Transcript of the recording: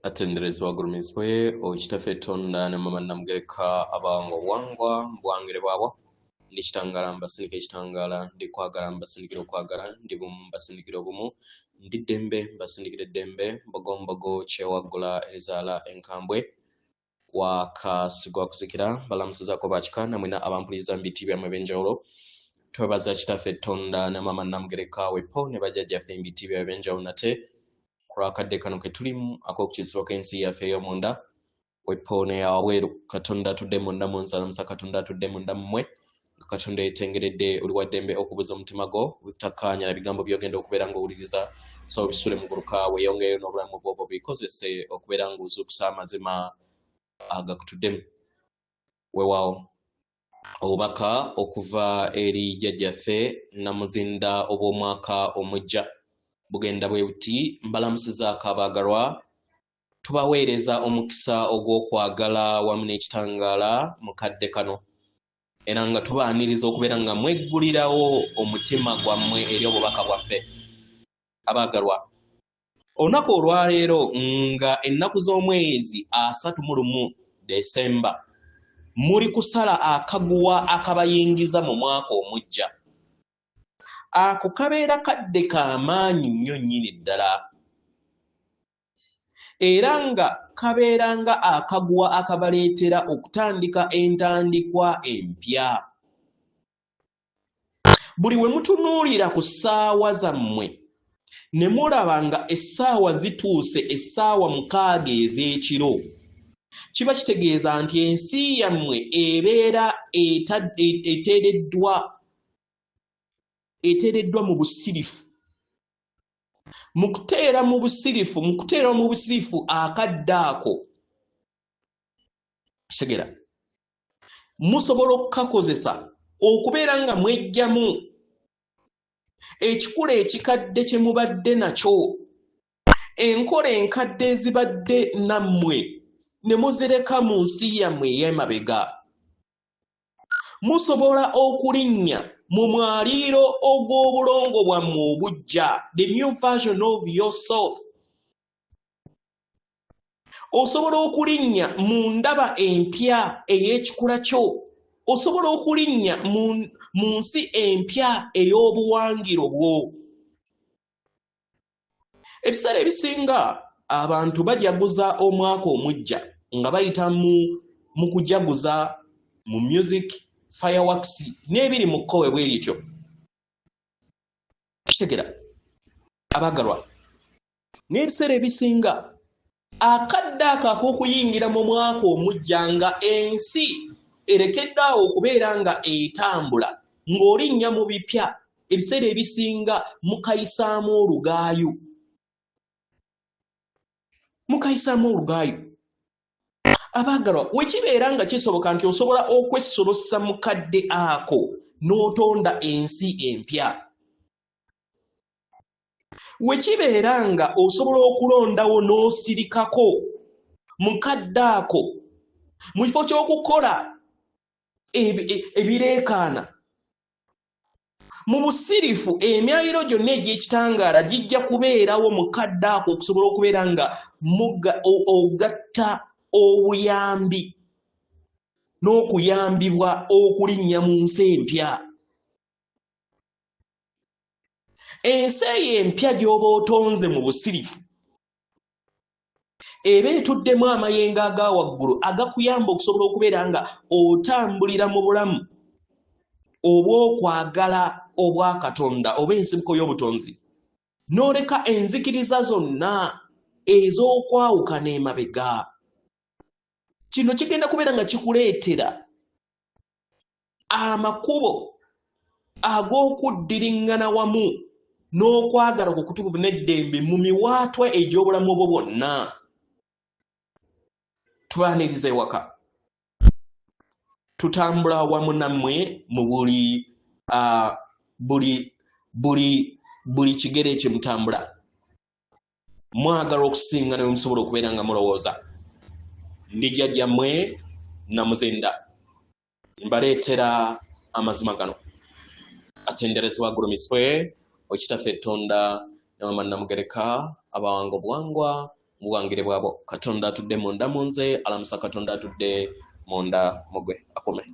atenderezwa gurumiswe okitafetonda ne mama namugereka abango bwangwa mbwangire bwabo ndikitangala mbasindikira ekitangala ndikwagala mbasindikira okwagala ndi bumu mbasindikira obumu ndi ddembe mbasindikira eddembe mbogombogo kyewagula ezaala enkambwe wakasigwa kuzikira balamusizaako bakikana mwina abampuliza mbiti byamwe benjawulo twebaza kitafetonda ne mama namugereka wepo ne bajjajjaffe mbiti byabwe benjawulo nate kurakadde kano ketulimu ak'okukizibwa k'ensi yaffe ey'omunda wepoone awabweru katonda atudde munda mu nsalamusa katonda atudde munda mmwe nga katonda yetengeredde oli wa ddembe okubuza omutima gwo butakkaanya na bigambo byogenda okubeera ng'owuliriza so bisule mu guluka weeyongeyo n'obulamu bwobwo bikozese okubeera ng'ozuukusa amazima agakutuddemu weewaawo obubaka okuva eri jjajjaffe Namuzinda obw'omwaka omujja bugenda bwe buti mbalamusizaako abaagalwa tubaweereza omukisa ogw'okwagala wamu n'ekitangaala mu kadde kano era nga tubaaniriza okubeera nga mweggulirawo omutima gwammwe eri obubaka bwaffe abaagalwa olunaku olwaleero nga ennaku z'omwezi 31 Desemba muli kusala akaguwa akabayingiza mu mwaka omujja ako kabeera kadde k'amaanyi nnyo nnyini ddala era nga kabeera nga akaguwa akabaleetera okutandika entandikwa empya buli we mutunuulira ku ssaawa zammwe ne mulaba nga essaawa zituuse essaawa 6 ez'ekiro kiba kitegeeza nti ensi yammwe ebeera eteereddwa mu busirifu mu kuteera mu busirifu akadde ako segera musobola okukakozesa okubeera nga mwejjamu ekikula ekikadde kye mubadde nakyo enkola enkadde ezibadde nammwe ne muzireka mu nsi yammwe ey'emabega musobola okulinnya mu mwaliiro ogw'obulongo bwammwe obujja the new version of yourself osobola okulinnya mu ndaba empya ey'ekikula kyo osobola okulinnya mu nsi empya ey'obuwangiro bwo ebiseera ebisinga abantu bajaguza omwaka omujja nga bayita mu kujaguza mu music fireworks n'ebiri mu kkowe bwe lityo kitegera abaagalwa n'ebiseera ebisinga akadde ako ak'okuyingira mu mwaka omujja nga ensi erekedde awo okubeera nga etambula ng'olinnya mu bipya ebiseera ebisinga mukayisaamu olugaayo abaagalwa wekibeera nga kisoboka nti osobola okwessolosa mu kadde ako n'otonda ensi empya wekibeera nga osobola okulondawo n'osirikako mu kadde ako mu kifo ky'okukola ebireekaana mu busirifu emyayiro gyonna egy'ekitangaala gijja kubeerawo mu kadde ako okusobola okubeera nga ogatta obuyambi n'okuyambibwa okulinnya mu nsi empya ensi eyo empya gy'oba otonze mu busirifu eba etuddemu amayengo aga waggulu agakuyamba okusobola okubeera nga otambulira mu bulamu obw'okwagala obwa Katonda oba ensibuko y'obutonzi n'oleka enzikiriza zonna ez'okwawukana emabega kino kigenda kubeera nga kikuleetera amakubo ag'okuddiriŋŋana wamu n'okwagala ku kutukuvu n'eddembe mu miwaatwa egy'obulamu bwo bwonna tubaaniriza ewaka tutambula wamu nammwe mu buli kigere kye mutambula mwagala okusinga nawe musobola okubeera nga mulowooza ndi jjajjammwe Namuzinda mbaleetera amazima gano atenderezebwa agurumiswe okitaffe Tonda ne mama Namugereka abawango bwangwa buwangire bwabo. Katonda atudde munda munze, alamusa Katonda atudde munda mugwe. Akome.